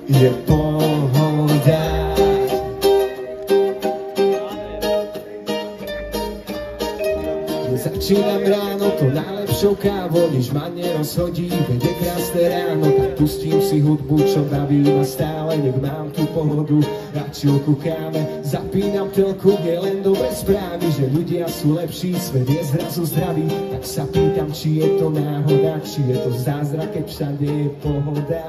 Je pohoda. Začínam ráno to najlepšou kávou, nič ma nerozhodí, veď je krásne ráno, tak pustím si hudbu, čo baví ma stále, nech mám tú pohodu, radšej kúkáme, zapínam telku, je len dobré správy, že ľudia sú lepší, svet je zrazu zdravý, tak sa pýtam, či je to náhoda, či je to zázrak, keď všade je pohoda.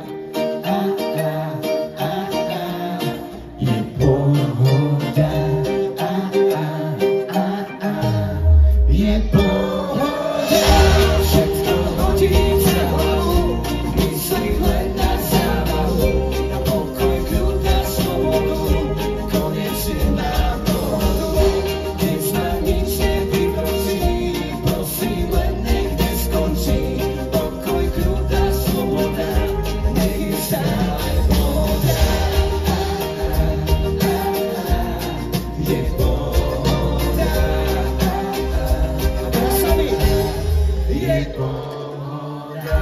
Je pohoda. Je pohoda, všetko hodí sa hlavu, myslí len na zábavu, na pokoj, kľud a slobodu, konečne mám pohodu, dnes ma nič nevyhrozí, prosím, len nech neskončí, pokoj, kľud a sloboda, nech je stále pohoda. Je pohoda.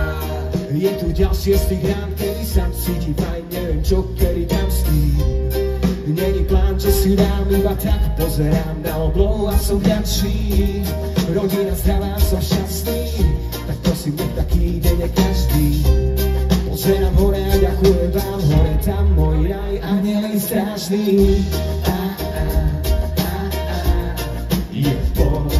Je tu ďalšie z tých rán, kedy sa cíti fajn, neviem čo, kedy tam spím. Není plán, čo si dám, iba tak pozerám na oblohu a som vďačný. Rodina zdravá, som šťastný, tak prosím, nech taký deň je každý. Pozerám hore a ďakujem vám, hore tam môj raj, anjeli strážný. Je pohoda.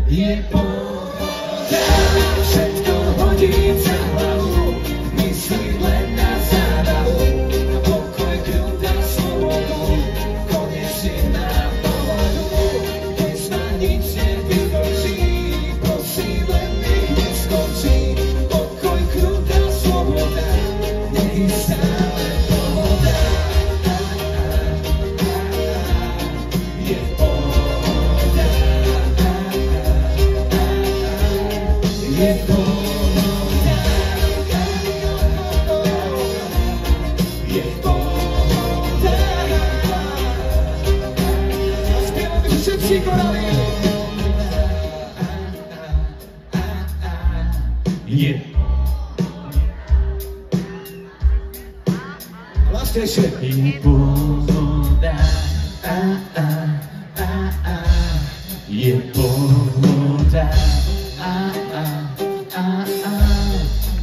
Je pohoda, všetko hodí sa hlavu, myslí len na zábavu, na pokoj, kľud a slobodu, konečne mám pohodu, dnes ma nič nevyhrozí, prosím, len nech neskončí, pokoj, kľud a sloboda, nech je stále pohoda. Je pohoda. Je pohoda. Je pohoda. Spievame všetci korali. Je hlasnejšie. Je pohoda. Je pohoda.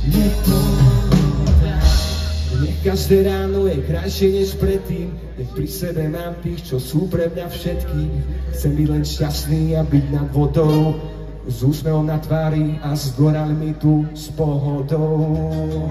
Je pohoda. Nech každé ráno je krajšie než predtým, nech pri sebe mám tých, čo sú pre mňa všetkým. Chcem byť len šťastný a byť nad vodou, s úsmevom na tvári a s gorálmi tu s pohodou.